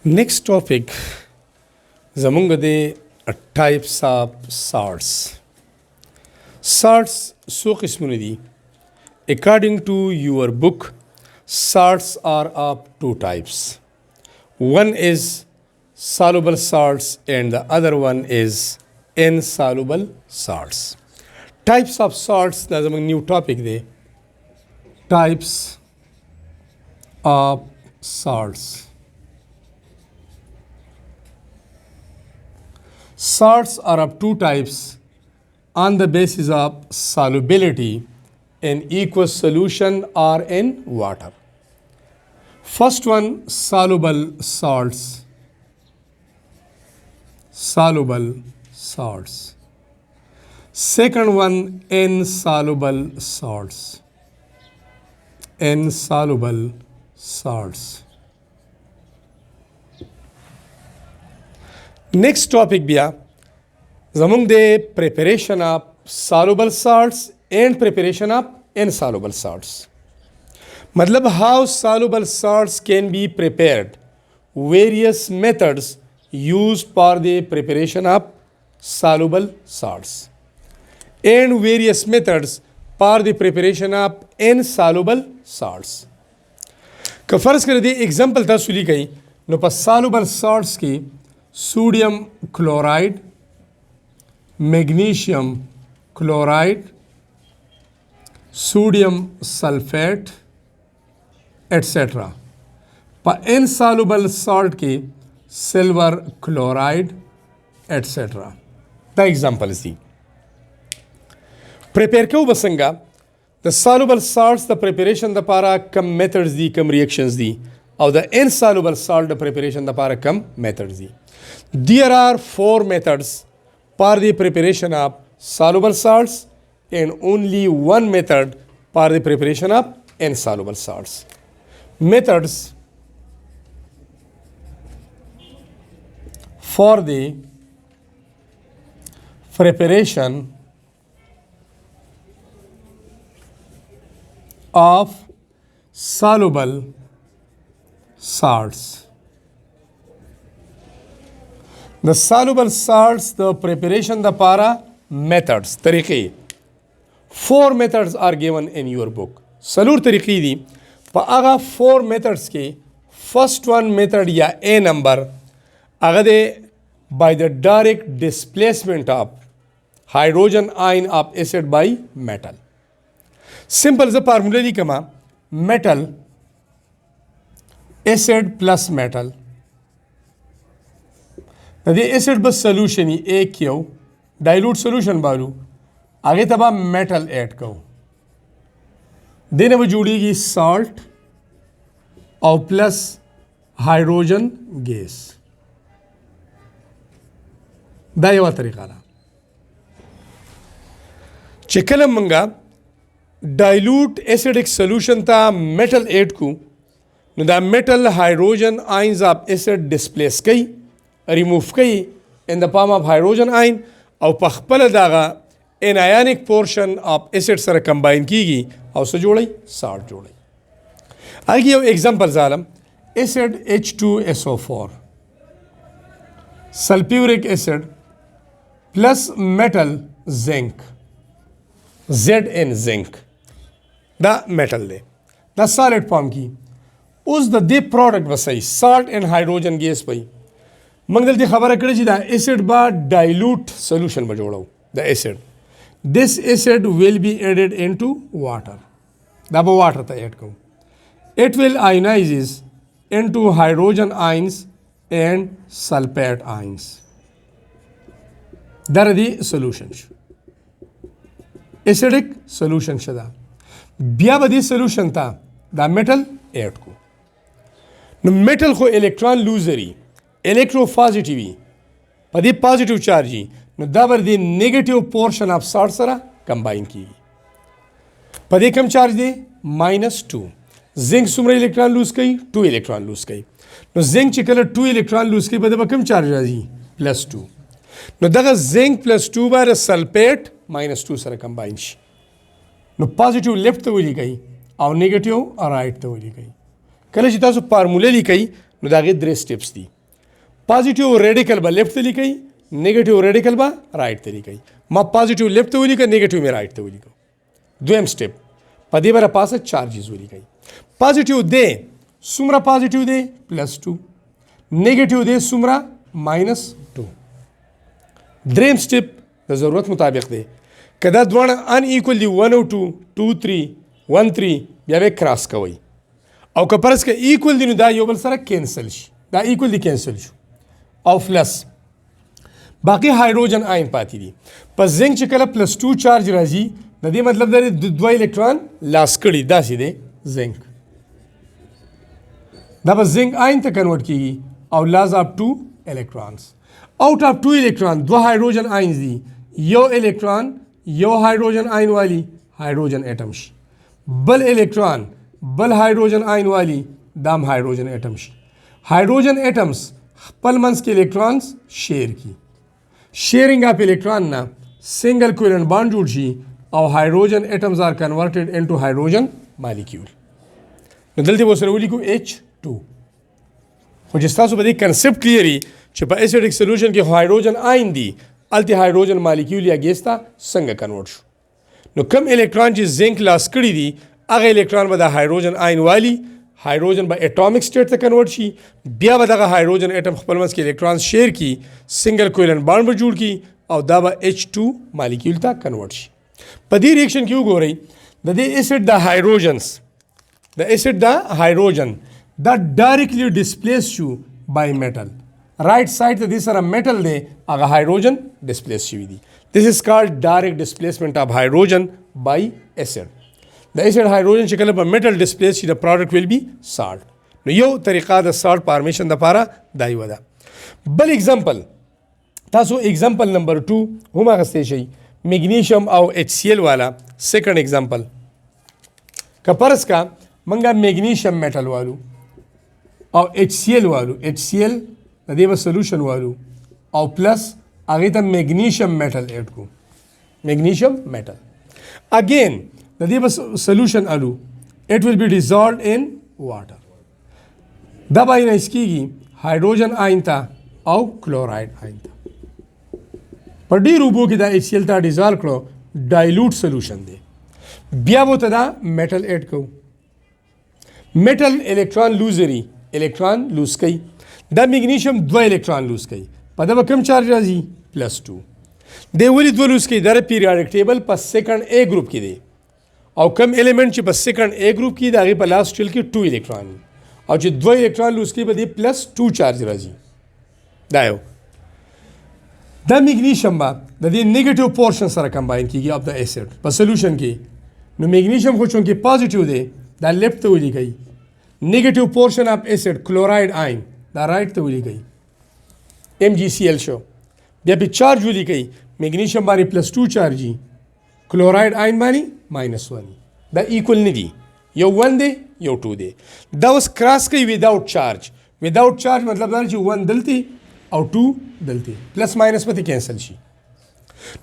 Next topic زمونږ د types of salts. Salts څو قسمونه دي. According to your book, salts are of two types. One is soluble salts and the other one is insoluble salts. Types of salts دا زمونږ new topic دی. Types of salts. Salts are of two types on the basis of solubility in aqueous solution or in water. First one, soluble salts. Soluble salts. Second one, insoluble salts. Insoluble salts. Next topic بیا زمونږ د preparation of soluble salts and preparation of insoluble salts. مطلب how soluble salts can be prepared. Various methods used for the preparation of soluble salts and various methods for the preparation of insoluble salts. که فرض کړئ د example تاسو لیکئ نو په soluble salts کې sodium chloride, magnesium chloride, sodium sulfate, etc. Pa insoluble salt ke silver chloride, etc. The example is the prepare kyo basanga the soluble salts the preparation the para kam methods di kam reactions di or the insoluble salt the preparation the para kam methods di. There are four methods for the preparation of soluble salts and only one method for the preparation of insoluble salts. Methods for the preparation of soluble salts. The soluble salts, the preparation, the para methods, tariqi. Four methods are given in your book. Salur tariqi di. Pa aga four methods ke first one method ya A number aga de by the direct displacement of hydrogen ion of acid by metal. Simple the formula di kama metal acid plus metal. The acid bus solution ही एक क्यों dilute solution बालू आगे तब आप metal add करो देने वो जुड़ेगी salt और plus hydrogen gas दायवा तरीका ला चिकलम मंगा dilute acidic solution था metal add को न दा metal hydrogen ions of acid displace कई remove کئی in the form of hydrogen ion او په خپل دغه anionic portion of acid سره combine کیږي او څه جوړي salt جوړي. اګه یو example ظالم acid H2SO4 sulfuric acid plus metal zinc Zn zinc دا metal دی دا solid form کی اوس د دې product وسای salt and hydrogen gas پي منګ دلته خبره کړې چې دا acid با dilute solution به جوړو the acid. This acid will be added into water. دا به water ته add کوو. It will ionizes into hydrogen ions and sulfate ions. دا ردی solution شو. acidic solution شدا. بیا به دې solution ته دا metal add کو. نو metal خو electron losery electropositivity په دې positive charge نو دا ور دي negative portion of salt سره combine کیږي په دې کم charge دی -2 zinc څومره electron lose کوي 2 electron lose کوي نو zinc چې کله 2 electron lose کوي په دې کم charge راځي +2 نو دغه zinc +2 بار sulfate -2 سره combine شي نو positive left ته ولي کوي او negative right ته ولي کوي کله چې تاسو فارموله لیکئ نو دا غي درې سټیپس دي positive radical बा लेफ्ट ته لیکي negative radical बा राइट ته لیکي ما positive left ته ولیکه नेगेटिव می राइट ته ولیکو دویم سټپ په دې بره پاسه چارجز ولیکي पॉजिटिव دی څومره पॉजिटिव دی +2 नेगेटिव دی څومره -2 دریم سټپ د ضرورت مطابق دی کدا دوه ان ایکوال دی 1 او 2 2 3 1 3 بیا به کراس کوي او که پرس که ایکوال دی نو دا یو بل سره کینسل شي دا ایکوال دی کینسل شو او پلس باقی هایدروجن آین پاتې دي په زنک چې کله +2 چارج راځي د دې مطلب دا دی دوه الکترون لاس کړي داسې دی زنک دا به زنک آین ته کنورټ کیږي او لاز اپ 2 الکترونز out of 2 electron दो hydrogen ions दी यो electron यो hydrogen ion वाली hydrogen atom शी बल electron बल हाइड्रोजन आइन वाली दाम हाइड्रोजन एटम शी हाइड्रोजन एटम्स पल मंस के इलेक्ट्रॉन्स शेयर की शेयरिंग ऑफ इलेक्ट्रॉन ना सिंगल कोवेलेंट बॉन्ड जुड़ शी और hydrogen atoms are converted into hydrogen molecule जल्दी वो सर लिखो H2 خو چې تاسو به دې کنسپټ کلیئري چې په اسیډیک سولوشن کې هایدروجن آین دي الته هایدروجن مالیکول یا ګیس ته څنګه کنورټ شو نو کم الکترون چې زنک لاس کړي دي هغه الکترون به د هایدروجن آین والی هایدروجن به اټومیک سټیټ ته کنورټ شي بیا به دغه هایدروجن اټم خپل منځ کې الکترون شیر کی سنگل کوولنٹ بانډ به جوړ کی او دا به H2 مالیکول ته کنورټ شي په دې ریاکشن کې وګورئ د دې اسید د هایدروجنز د اسید د هایدروجن that directly displaced you by metal. Right side to this are a metal de aga hydrogen displaced you di. This is called direct displacement of hydrogen by acid. The acid hydrogen chikala pa metal displaced the product will be salt. No yo tariqa the salt formation da para dai wada. Bal example taso example number 2 huma gaste shay magnesium au HCl wala second example kaparas ka manga magnesium metal walu او HCl والو HCl د دې به سولوشن والو او پلس هغه ته میګنیشیم میټل اډ کو میګنیشیم میټل اگین د دې به سولوشن الو اټ ویل بی ډیزولوډ ان واټر دا به نه اسکیږي هایدروجن آین تا او کلوراید آین تا په ډیر وبو کې دا HCl ته ډیزولو کړو ډایلوټ سولوشن دی بیا وو ته دا میټل اډ کو میټل الکترون لوزري الکترون لوز کوي دا میګنیشیم دو الکترون لوز کوي په دا به کم چارج راځي +2 دی ولې دو لوز کوي دا پیریاډک ټیبل په سیکنډ A ګروپ کې دی او کم الیمنٹ چې په سیکنډ A ګروپ کې دا غي په لاست ټیل کې 2 الکترون او چې دو الکترون لوز کوي به دی +2 چارج راځي دا یو دا میګنیشیم با د دې نیگیټیو پورشن سره کمباین کیږي اف د اسید په سولوشن کې نو میګنیشیم خو چونکه پازیټیو دی دا لیفت ته ولیکي negative portion of acid chloride ion دا right ته ولیکي MgCl شو بیا په چارج ولیکي میګنیشیم باندې +2 چارجي کلوراید آین باندې -1 دا ایکوال نه دي یو 1 دی یو 2 دی دا اوس کراس کوي without charge مطلب دا چې 1 دلته او 2 دلته پلس ماینس پته کینسل شي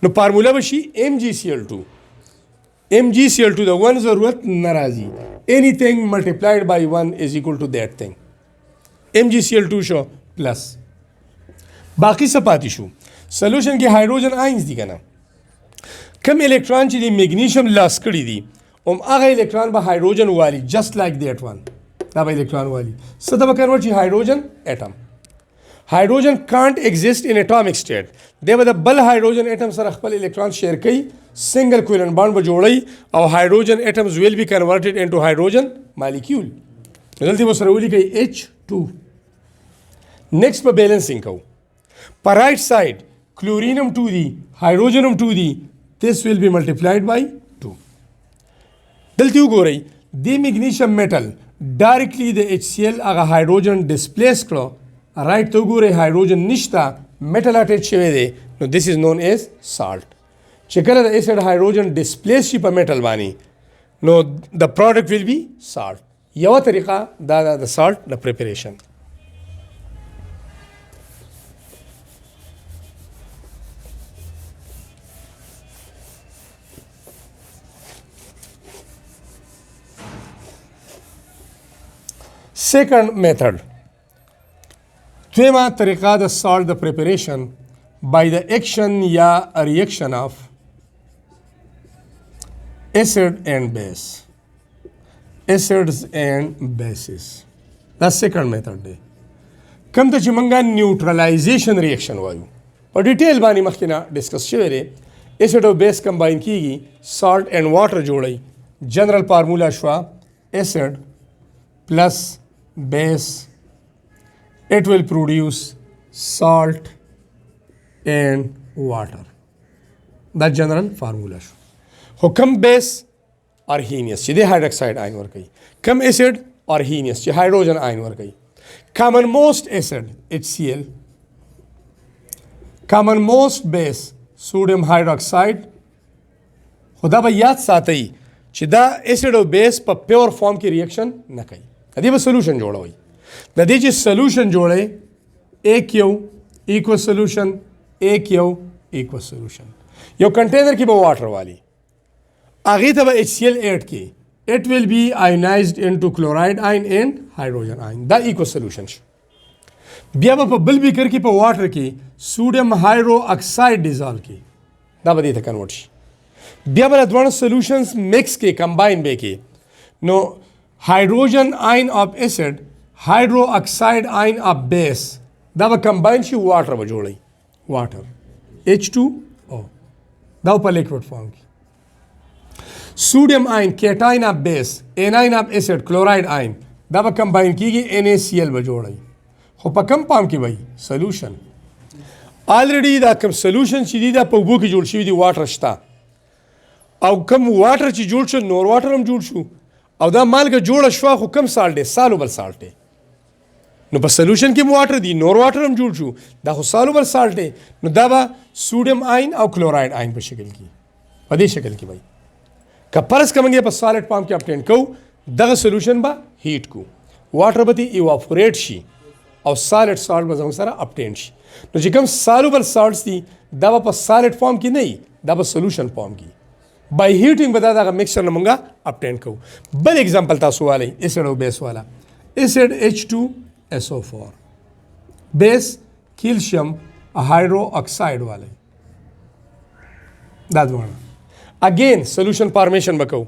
نو فارمولا بشي MgCl2 MgCl2 د 1 ضرورت ناراضي anything multiplied by 1 is equal to that thing MgCl2 شو پلس باقی څه پاتې شو سولوشن کې هایدروجن آینز دي کنه کم الکترون چې د میګنیشیم لاس کړی دي هغه الکترون به هایدروجن والی just like that one دا به الکترون والی څه ته به کنورټ شي هایدروجن اټم هایدروجن can't exist in atomic state دی به د بل هایدروجن اټم سره خپل الکترون شیر کوي single covalent bond به جوړي او hydrogen atoms will be converted into hydrogen molecule دلته به سره ولیکي H2 next په بیلنسینګ کو په right side chlorinium 2 دی hydrogenium 2 دی this will be multiplied by 2 دلته وګورئ د magnesium metal directly د HCl هغه hydrogen displace کړو right ته وګورئ hydrogen نشتا metal attach شوی دی نو this is known as salt چې کله د اسید هایدروجن ډسپلیس شي په میټل باندې نو د پروډکټ ویل بی سالت یو طریقه دا د سالت د پریپریشن second method دویمه طریقه د salt د preparation by the action یا reaction of acid and base. Acids and bases. دا second method دی. کوم ته چې موږ neutralization reaction وایو په ډیټیل باندې مخکې نه ډسکس شوی دی. acid او base کمباین کیږي salt and water جوړي. جنرال فارمولا شو acid plus base, it will produce salt and water. That general formula شو. خو کم base arrhenius چې د hydroxide ion ورکوي، کم acid arrhenius چې hydrogen ion ورکوي. common most acid HCl, common most base sodium hydroxide. خدا به یاد ساتئ چې دا acid او base په pure form کې reaction نه کوي. د دې به solution جوړوي. د دې چې solution جوړي AQ equal solution AQ equal solution. یو کنټینر کې به واټر والی هغې ته به HCl add کې it will be ionized into chloride ion and hydrogen ion. دا equal solution شو. بیا به په بل بیکر کې په واټر کې sodium hydroxide dissolve کې دا به دې ته کنورټ شي. بیا به دواړه solutions mix کې combine به کې نو hydrogen ion of acid hydroxide ion of base دا به combine شي water به جوړي water H2O دا په liquid form کې. sodium ion cation of base anion of acid chloride ion دا به combine کیږي NaCl به جوړي. خو په کم پام کې وای solution already دا کم solution چې دی دا په اوبو کې جوړ شوی دی water شته او کم water چې جوړ شو نور water هم جوړ شو او دا مالګه جوړه شو خو کم سالټ دی soluble salt دی. نو په solution کې water دی نور water هم جوړ شو دا خو soluble salt دی. نو دا به sodium ion او chloride ion په شکل کې په دې شکل کې وای. که پرس کومګه په solid form کې obtain کو دغه solution به heat کو water به evaporate شي او solid salt به زموږ سره obtain شي. نو چې کوم soluble salts دي دا په solid form کې نه دا په solution form کې by heating به دا mixture نه مونږه obtain کو. بل example تاسو والی acid او base والا acid H2SO4 base calcium hydroxide वाले دا دوانه again solution formation بکو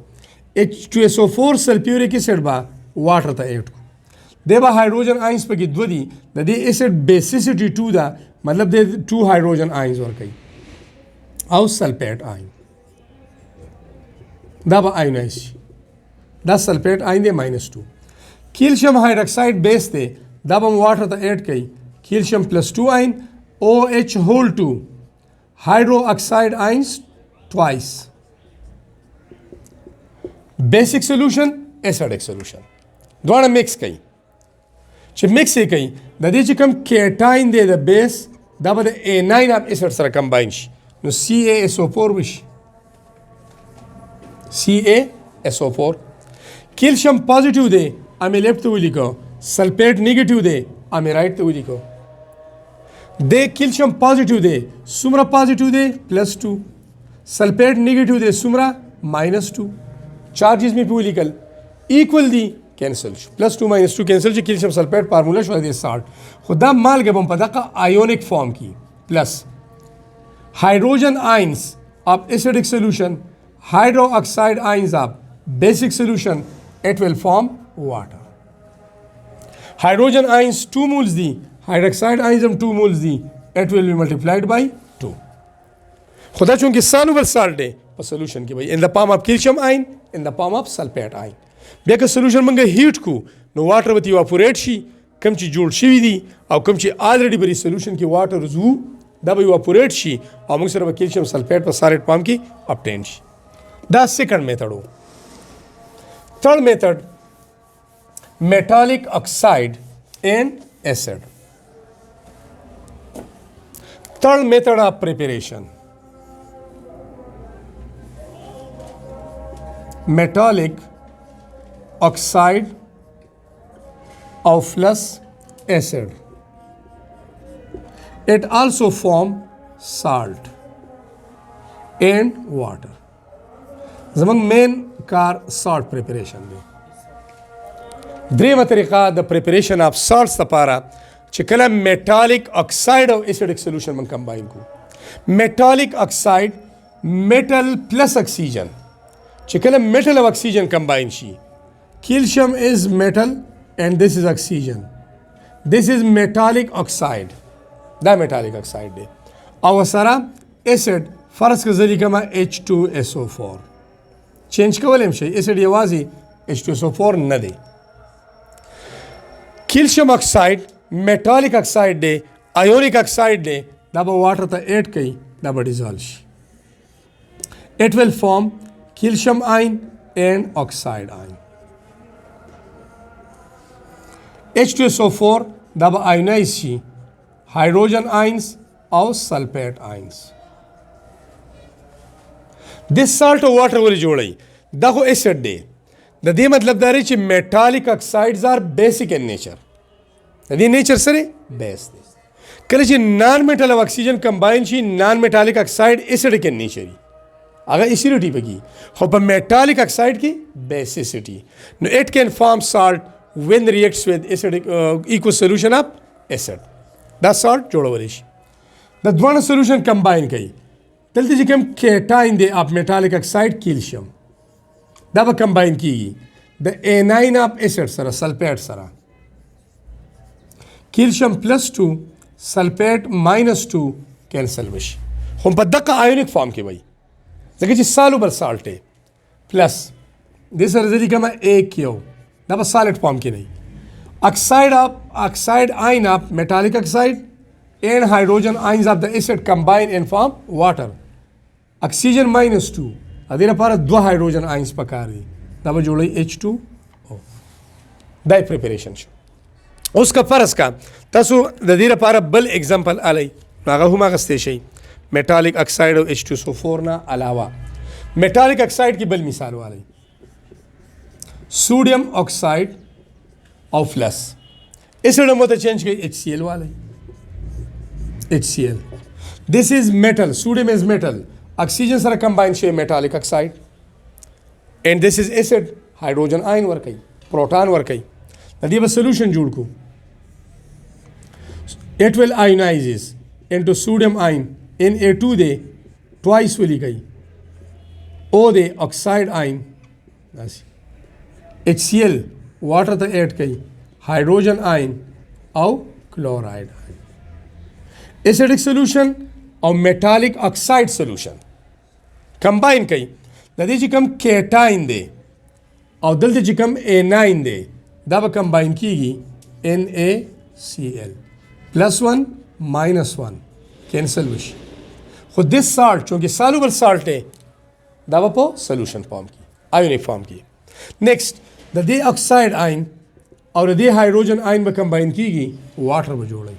H2SO4 sulfuric acid با water ته add کو دیبا hydrogen ions پکې دو دي د دې acid basicity 2 دا مطلب د 2 hydrogen ions ورکي او sulfate ion دا به ionize دا sulfate ion دی -2 calcium hydroxide base دی دا به water ته add کړي calcium +2 ion OH whole 2 hydroxide ions twice basic solution acidic solution دواړه mix کړي چې mix یې کوي د دې چې کوم cation دی د base دا به د anion of acid سره combine شي نو CaSO4 وشي CaSO4 calcium positive دی امې left ته ولیکو sulfate negative دی امې right ته ولیکو د calcium positive دی څومره positive دی +2 sulfate negative دی څومره -2 charges می په ولیکل equal دی cancel شو +2 -2 cancel شي calcium sulfate فارمولا شو د salt خو دا مالګه هم په دغه ionic form کې plus hydrogen ions of acidic solution hydroxide ions of basic solution it will form water. hydrogen ions 2 moles دی hydroxide ions هم 2 moles دی it will be multiplied by 2 خدا چونکه soluble salt دی په solution کې وای in the form of calcium ion in the form of sulfate ion. بیا که solution موږ هیټ کو نو واټر به evaporate شي کم چې جوړ شوی دی او کم چې already بری solution کې واټر زو دا به evaporate شي او موږ سره به calcium sulfate په solid form کې obtain شي. دا second method हो. third method metallic oxide and acid. third method of preparation metallic oxide of plus acid. It also form salt and water. زمونږ main کار salt preparation دی. درېمه طریقه د preparation of salts لپاره چې کله میټالیک اکساید او اسیډک سولوشن من کمباین کو میټالیک اکساید میټل پلس اکسیجن چې کله میټل او اکسیجن کمباین شي کیلشیم از میټل and this is oxygen. This is metallic oxide. دا metallic oxide دی او سره acid فرض که ذری کما H2SO4 چینج کولم شي acid یوازې H2SO4 نه دی کیلشیم اکساید metallic oxide دی ionic oxide دی دا به واټر ته ایډ کوي دا به ډیزالو شي it will form calcium ion and oxide ion H2SO4 دا به آینایز شي هایدروجن آینز او سلفیټ آینز د سالټ او واټر ولې جوړي دا خو اسید دی د دې مطلب دا دی چې میټالیک اکسایډز آر بیسیک ان نیچر د دې نیچر سره بیس دی کله چې نان میټل او اکسیجن کمباین شي نان میټالیک اکسایډ اسیډک ان نیچر هغه اسیډیټي پکې خو په میټالیک اکسایډ کې بیسیسټي نو اٹ کین فارم سالټ when reacts with acidic aqueous solution of acid دا salt جوړول شي د دوه solution combine کوي دلته چې کوم کیټاین دی اپ میټالیک اکساید کیلشیم دا به combine کیږي د اناین اپ اسید سره سلفیټ سره کیلشیم +2 سلفیټ -2 کینسل وشي خو په دغه آیونیک فارم کې وای ځکه چې soluble salt دی پلس د سره ځدی کومه AQ دا به سالټ فارم کې نه oxide ion of metallic oxide and hydrogen ions of the acid combine and form water oxygen -2 ادي لپاره دوه هایدروجن آینز پکار دي دا به جوړي H2O دا پریپریشن شو اوس کا فرض کا تاسو د دې لپاره بل اگزامپل علي هغه هم غستې شي میټالیک اکساید او H2SO4 نه علاوه میټالیک اکساید کی بل مثال والی sodium oxide और plus acid में तो change की HCl वाले HCl this is metal sodium is metal oxygen सर combine शे metallic oxide and this is acid hydrogen ion वर्क कई proton वर्क कई नदी बस सॉल्यूशन जोड़ को it will ionizes into sodium ion in A2 दे twice वाली गई O दे ऑक्साइड आयन बस HCl वाटर तो ऐड कई हाइड्रोजन आयन और क्लोराइड आयन एसिडिक सोल्यूशन और मेटालिक ऑक्साइड सोल्यूशन कंबाइन कई नदी चिकम केटाइन दे और दल चिकम एनाइन दे दब कंबाइन की NaCl +1 -1 कैंसल विश खुद दिस साल्ट चूंकि सॉल्युबल साल्ट है दब पो सोल्यूशन फॉर्म की आयोनिक फॉर्म की next the they oxide ion और दे हाइड्रोजन आयन में कंबाइन की वाटर में जोड़े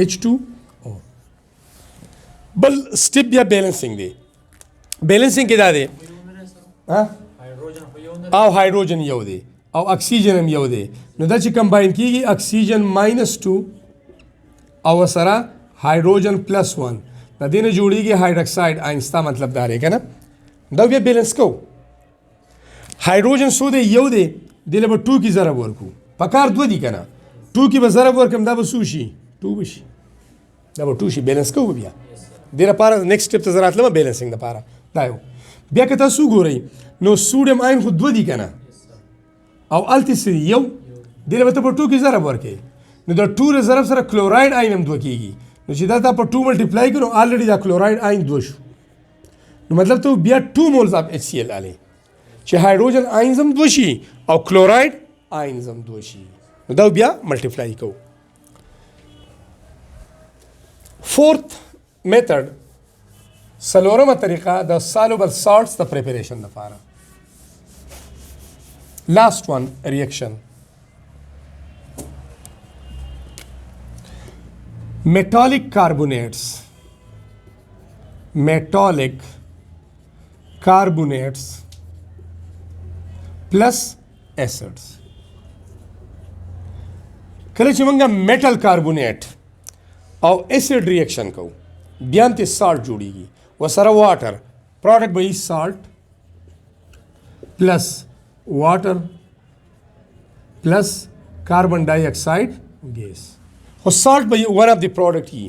H2O बल स्टिप या बैलेंसिंग दे बैलेंसिंग के दादे आओ हाइड्रोजन यो दे आओ ऑक्सीजन यो दे नो दा ची कंबाइन की ऑक्सीजन -2 और सरा हाइड्रोजन +1 दा देने जोड़ी की हाइड्रोक्साइड आयन sta मतलब दारे का ना दा ये बैलेंस को हाइड्रोजन सो दे यो दे दिले ब 2 की ज़रब वर्कू पकार दो दी कना 2 की ब ज़रब वर्कम दा ब सुशी 2 बशी दा ब 2 शी बैलेंस को बिया देरा पारा नेक्स्ट स्टेप त ज़रात लमा बैलेंसिंग दा पारा दायो बिया कता सु गो रही नो सोडियम आयन खुद दो दी कना او التسری یو دیله به ته په 2 کې ضرب ورکې نو دا 2 ر ضرب سره کلوراید آین هم 2 کېږي نو چې دا ته په 2 ملټیپلای کړو الریډي دا کلوراید آین 2 شو نو مطلب ته بیا 2 مولز اف HCl आले چې هایدروجن آینز هم 2 شي او کلوراید آینز هم 2 شي نو دا بیا ملټیپلای کوو فورث میتھډ سلورمه طریقه د soluble salts د پریپریشن لپاره Last one, reaction. Metallic carbonates. Metallic carbonates plus acids. कल चमंगा metal carbonate और acid reaction को बयान ते salt जोड़ेगी वो सारा water product by salt plus water plus carbon dioxide gas خو سالټ به ون اف د پروډکټ وي.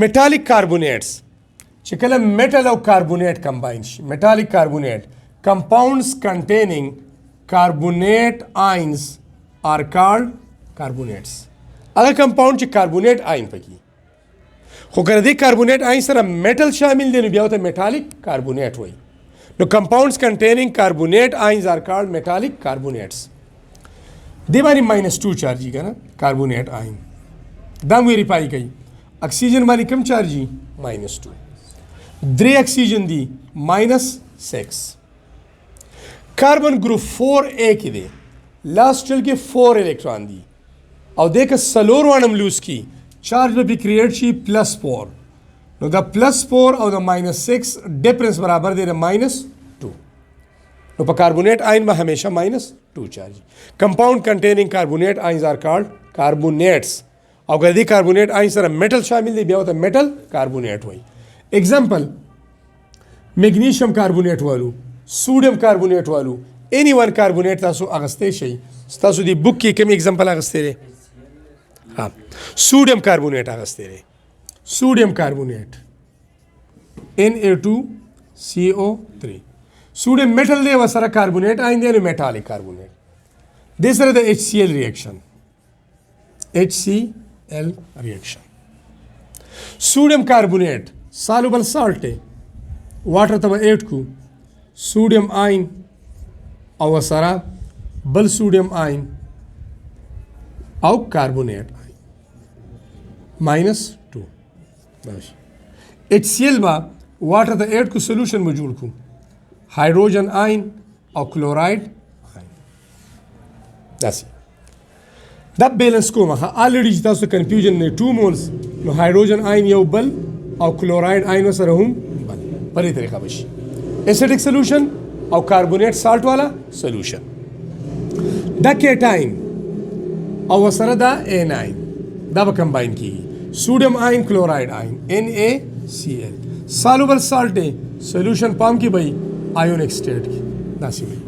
میټالیک کاربونیټس چې کله میټل او کاربونیټ کمباین شي، میټالیک کاربونیټ compounds containing carbonate ions are called carbonates. هغه کمپاوند چې کاربونیټ آین پکې خو که د دې کاربونیټ آین سره میټل شامل دی نو بیا ورته میټالیک کاربونیټ وایي. نو compounds containing carbonate ions are called metallic carbonates. دې باندې -2 چارجي که نه کاربونیټ آین دا ویریفای کوي. اکسیجن باندې کم چارجي -2. 3 اکسیجن دی -6. کاربن گروپ 4A کې دی لاست شل کې 4 الکترون دی او دې که څلور وانم لوز کی چارج به کریټ شي +4. نو دا +4 او دا -6 ډیفرنس برابر دی د -2. نو په کاربونیټ آین به همیشه -2 چارج. کمپاوند کنټینینګ کاربونیټ آینز آر کالډ کاربونیټس او که دې کاربونیټ آین سره میټل شامل دی بیا ورته میټل کاربونیټ وایي. اگزامپل میګنیشیم کاربونیټ والو، سوډیم کاربونیټ والو، any one کاربونیټ تاسو اغستی شئ. تاسو دی بک کې کوم اگزامپل اغستی دی؟ ها سوډیم کاربونیټ اغستی دی. سوډیم کاربونیټ Na2CO3 سوډیم میټل دی ورسره کاربونیټ آین دی نو میټالیک کاربونیټ. دې سره د HCl ریاکشن سوډیم کاربونیټ soluble salt ہے واټر ته ایډ کو سوډیم آین او سره بل سوډیم آین او کاربونیټ آین -2. HCl با واټر ته ایډ کو سولوشن میں جوړ کو هایدروجن آین او کلورایډ آین. داسې دا بیلنس کومه الریډي چې تاسو کنفیوژن نه 2 مولز نو هایدروجن آین یو بل او کلورایډ آین سره هم بل په دې طریقه بشي اسیډک سولوشن او کاربونیټ سالټ والا سولوشن. دا کیټاین او سره دا اناین دا به کمباین کیږي سوډیم آین کلورایډ آین NaCl سالوبل سالټ سولوشن پام کې به آیونک سټیټ کې داسې وي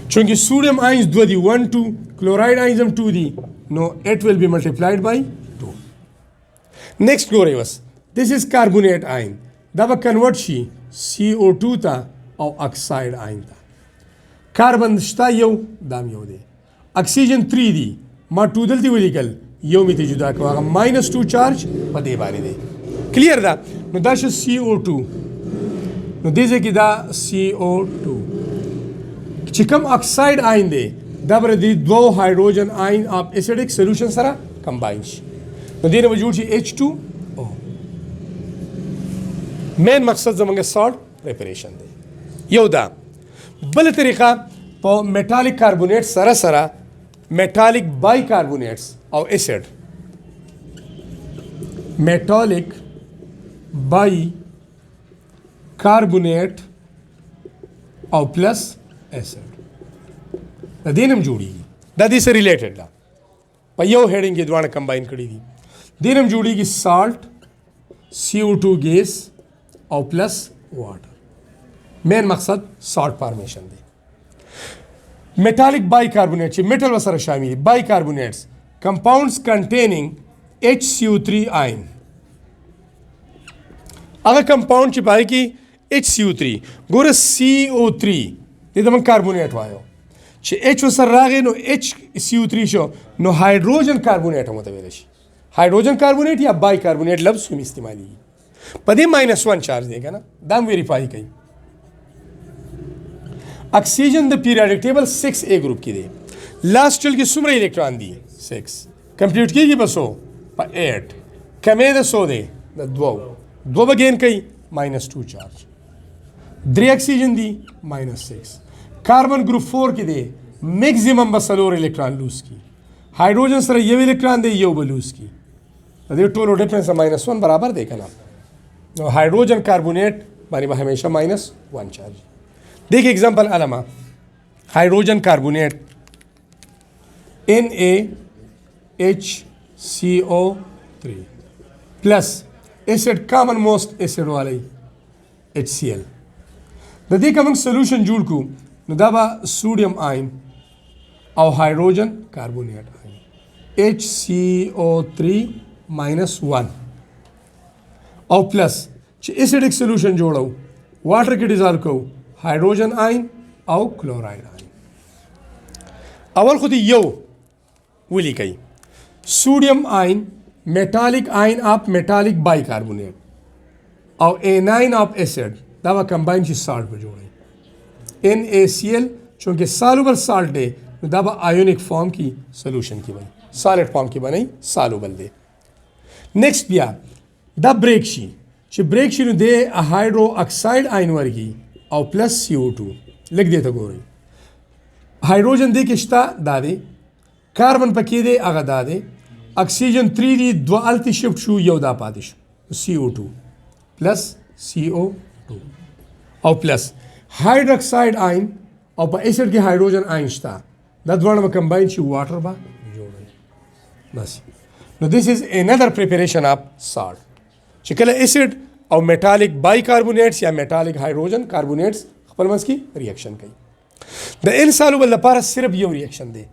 چونکه سوډیم آینز 2 دي 1 2 کلورایډ آینز هم 2 دي نو it will be multiplied by 2. next ګورئ بس this is carbonate ion دا به کنورټ شي CO2 ته او اکساید آین ته. کاربن شته یو دام یو دی اکسیجن 3 دی ما 2 دلته ولیکل یو می ته جدا کوه هغه -2 چارج په دې باندې دی. کلیر ده نو دا شو CO2 نو دې ځکه دا CO2 چې کوم اکساید آین دی دا بر دي دو هایدروجن آین اپ اسیډک سولوشن سره کمباین شي نو دې نه جوړ شي H2O. مین مقصد زمونږ سالټ پریپریشن دی. یو دا بل طریقه په میټالیک کاربونیټ سره سره میټالیک بای کاربونیټس او اسید میټالیک بای کاربونیټ او پلس اسید د دې نوم جوړیږي د دې سره ریلیټډ ده په یو هیډینګ کې دوه کمباین کړی دي. د نوم جوړیږي سالټ CO2 ګیس او پلس واټر. مین مقصد سالٹ فارمیشن دی. میټالیک بای کاربونیټ چې میټل وسره شامل دي بای کاربونیټس کمپاونډز کنټینینګ HCO3 آین هغه کمپاوند چې پای کې HCO3 ګوره CO3 دې د من کاربونیټ وایو چې H وسره راغی نو HCO3 شو نو هایدروجن کاربونیټ هم ته ویل شي. هایدروجن کاربونیټ یا بای کاربونیټ لفظ هم استعمالي په دې -1 چارج دی کنه دا ویریفای کوي. اکسیجن د پیریاډک ټیبل 6A ګروپ کې دی لاست چل کې څومره الکترون دي 6 کمپیوټ کیږي بسو په 8 کمې ده 100 دی د 2 بګین کوي -2 چارج. 3 اکسیجن دی -6 کاربن گروپ 4 کې دی میکسیمم بسلور الکترون لوز کی هایدروجن سره یو الکترون دی یو بلوز کی د دې ټولو ډیفرنس -1 برابر دی کنه نو هایدروجن کاربونیټ باندې به همیشه -1 چارج. دیکھ ایگزامپل علامہ ہائیڈروجن کاربونیٹ NaHCO3 پلس ایسڈ کامن موسٹ ایسڈ والی HCl د دې کوم سولوشن جوړ کو نو دا به سوډیم آین او هایدروجن کاربونیټ آین HCO3 -1 او plus چې acidic solution جوړو water کې ډیزالو کو hydrogen ion او chloride ion اول خو دې یو ولیکئ sodium ion metallic ion of metallic bicarbonate او anion of acid دا به کمباین شي سالټ به جوړي NaCl چونکه سالوبل سالټ دی نو دا به آیونیک فارم کی سولوشن کی بني سالټ فارم کی بني سالوبل دی نیکسٹ بیا دا بریک شي چې بریک شي نو د هایدرو اکساید آین ورګي او پلس CO2 لګ دی ته ګوري हाइड्रोजन دې کې شته دا دی کاربن پکې دی هغه دا دی اکسیجن 3 دی دوه التی شفت شو یو دا پاتې شو CO2 پلس CO2 او پلس hydroxide ion او په ایسډ کې hydrogen ion شته دا دوه به کمباین شي واټر به جوړوي بس نو this is another preparation of salt چې کله ایسډ او میټالیک بایکاربونیټس یا میټالیک हाइड्रोजन کاربونیټس خپل منځ کې ریاکشن کوي د انسالوبل لپاره صرف یو ریاکشن دی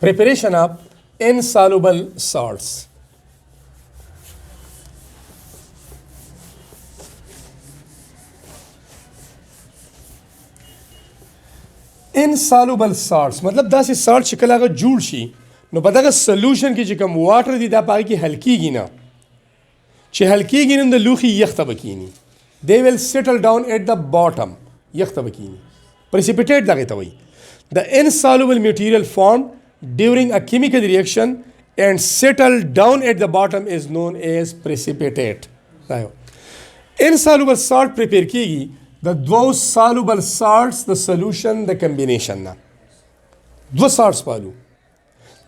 preparation of insoluble salts insoluble salts مطلب دا سه سالټ چې کله هغه جوړ شي نو په دغه سولوشن کې چې کوم واټر دی دا پای کې حل کیږي نه چې حل کیږي نو د لوخي یخته بکینی they will settle down at the bottom یخته بکینی precipitate دغه ته وایي the insoluble material formed during a chemical reaction and settle down at the bottom is known as precipitate insoluble salt prepare کیږي the دو soluble salts the solution the combination na دو salts پالو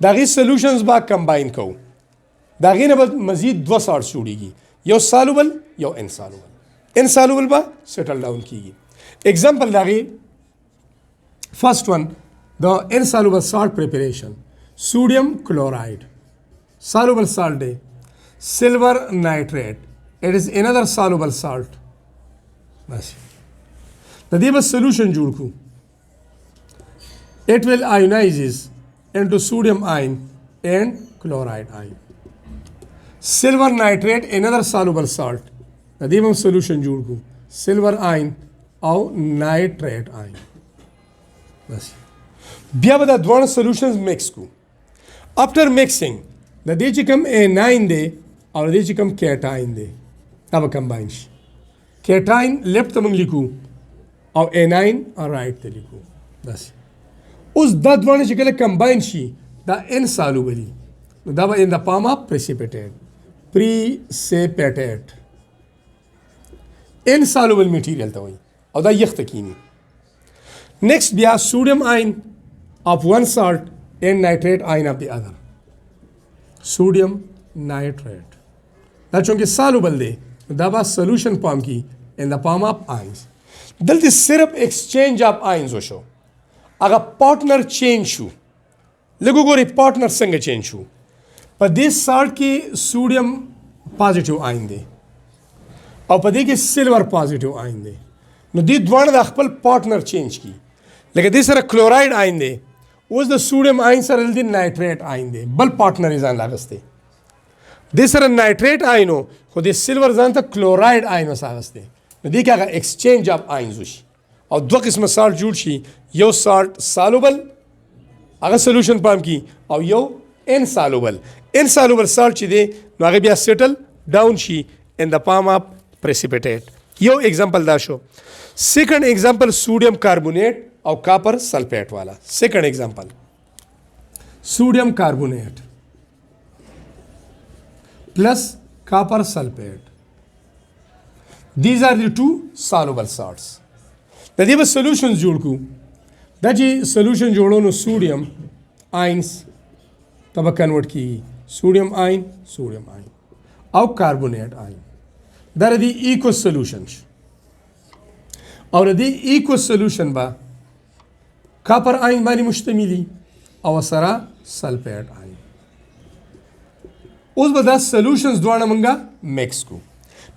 داغي solutions با combine کو داغي نه مزید دو salts جوړيږي یو soluble یو insoluble با settle down کیږي example داغي first one the insoluble salt preparation sodium chloride soluble salt है silver nitrate it is another soluble salt बस the debas solution जोड़ को it will ionizes into sodium ion and chloride ion silver nitrate another soluble salt the debas solution जोड़ को silver ion और nitrate ion बस بیا به دا دوه سولوشنز مکس کو after mixing د دې چې کوم A9 دی او د دې چې کوم کیټاین دی دا به کمباین شي کیټاین لیفت ته موږ لیکو او A9 رائټ ته لیکو بس اوس دا دوه چې کله کمباین شي دا انسالوبلی نو دا به ان د فارم اف precipitate insoluble material ته وایي او دا یخته کینی next بیا sodium ion of one salt and nitrate ion of the other sodium nitrate دا چونکه soluble دی دا با solution form کی in the form of ions دلته صرف exchange of ions وشو اگر partner change شو لګو ګوري partner څنګه change شو په دې salt کې sodium positive ion دی او په دې کې silver positive ion دی نو دې دوه د خپل partner change کی لکه دې سره chloride ion دی اوس د سوډیم آین سره د نایټریټ آین دی بل پارټنر ځان لاغسته د سره نایټریټ آینو خو د سیلور ځان ته کلورایډ آینو ساغسته نو دې کې هغه ایکسچینج اف آینز وشي او دوه قسمه سالټ جوړ شي یو سالټ سالوبل هغه سولوشن پام کی او یو انسالوبل سالټ چې دی نو هغه بیا سیټل ډاون شي ان د فارم اف precipitate یو ایگزامپل دا شو سیکنڈ ایگزامپل سوډیم کاربونیټ او کاپر سلفیٹ والا سیکنڈ ایگزامپل sodium carbonate plus copper sulfate. These are the two soluble salts. The deba solutions जोड़ को दाची solution जोड़ो no sodium ions तब convert की sodium ion और carbonate ion. That are the aqueous solutions. और the aqueous solution बा copper ion बानी मुश्तमिली और सारा sulfate ion. उस बदा solutions द्वारा मंगा mix को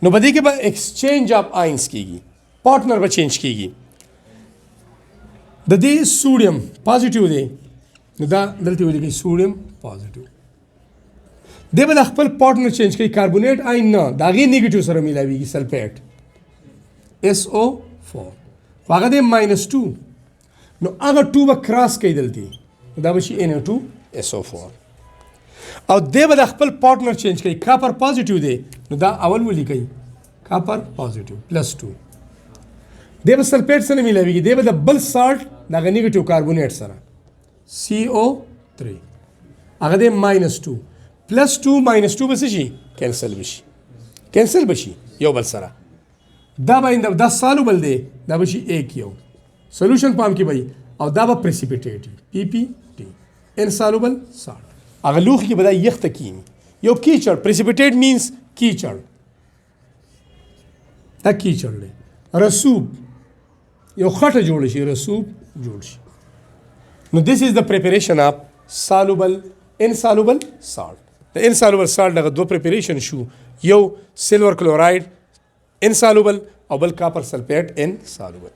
नो बदी के बाद exchange of ions कीगी partner बा change कीगी द दे सोडियम पॉजिटिव दे نو دا دلته ولیکئ سوډیم پازیټیو. دی به د خپل پارټنر چینج کوي کاربونیټ آین نه د هغې نیګیټیو سره میلاویږي سلفیټ SO4 خو هغه دی -2 نو هغه 2 به کراس کوي دلته دا به شي Na2SO4 او دی به د خپل پارټنر چینج کوي کاپر پازیټیو دی نو دا اول ولیکئ کاپر پازیټیو +2 دی به سلفیټ سره میلاویږي دی به د بل سالټ د هغه نیګیټیو کاربونیټ سره CO3 هغه دی -2 +2 -2 به څه شي کینسل بشي یو بل سره دا به دا سالوبل دی دا به شي 1 یو سولوشن پام کې وي او دا به پریسیپیټیټ PPT انسالوبل سالټ هغه لوښي کې به دا یخته کینی یو کیچړ پریسیپیټیټ مینس کیچړ دا کیچړ دی رسوب یو خټه جوړ شي رسوب جوړ شي نو this is the preparation of soluble insoluble salt د insoluble salt دغه دوه preparation شو یو silver chloride insoluble او بل copper sulfate insoluble